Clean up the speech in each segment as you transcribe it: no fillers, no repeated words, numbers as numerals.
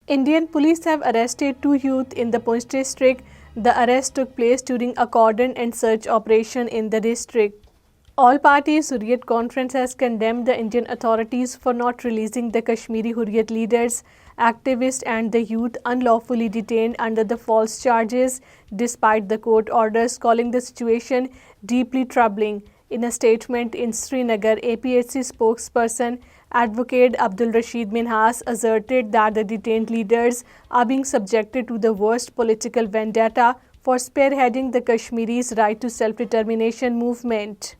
Indian police have arrested two youth in the Poonch district. The arrest took place during a cordon and search operation in the district. All Parties Hurriyat Conference has condemned the Indian authorities for not releasing the Kashmiri Hurriyat leaders, activists and the youth unlawfully detained under the false charges, despite the court orders, calling the situation deeply troubling. In a statement in Srinagar, APHC spokesperson Advocate Abdul Rashid Minhas asserted that the detained leaders are being subjected to the worst political vendetta for spearheading the Kashmiris' right to self-determination movement.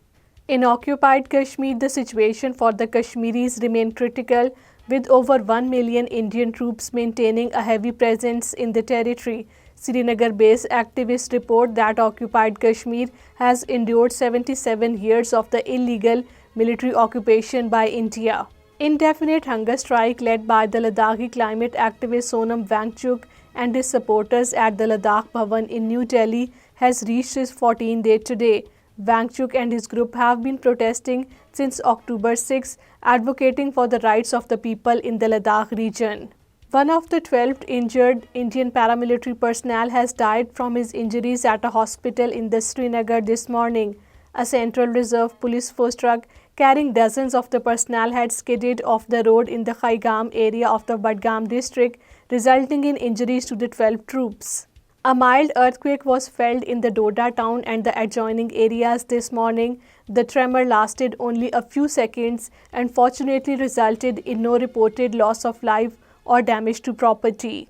In occupied Kashmir, the situation for the Kashmiris remains critical, with over 1 million Indian troops maintaining a heavy presence in the territory. Srinagar-based activists report that occupied Kashmir has endured 77 years of the illegal military occupation by India. Indefinite hunger strike led by the Ladakhi climate activist Sonam Wangchuk and his supporters at the Ladakh Bhavan in New Delhi has reached its 14th day today. Wangchuk and his group have been protesting since October 6, advocating for the rights of the people in the Ladakh region. One of the 12 injured Indian paramilitary personnel has died from his injuries at a hospital in the Srinagar this morning. A Central Reserve Police force truck carrying dozens of the personnel had skidded off the road in the Khaigam area of the Budgam district, resulting in injuries to the 12 troops. A mild earthquake was felt in the Doda town and the adjoining areas this morning. The tremor lasted only a few seconds and fortunately resulted in no reported loss of life or damage to property.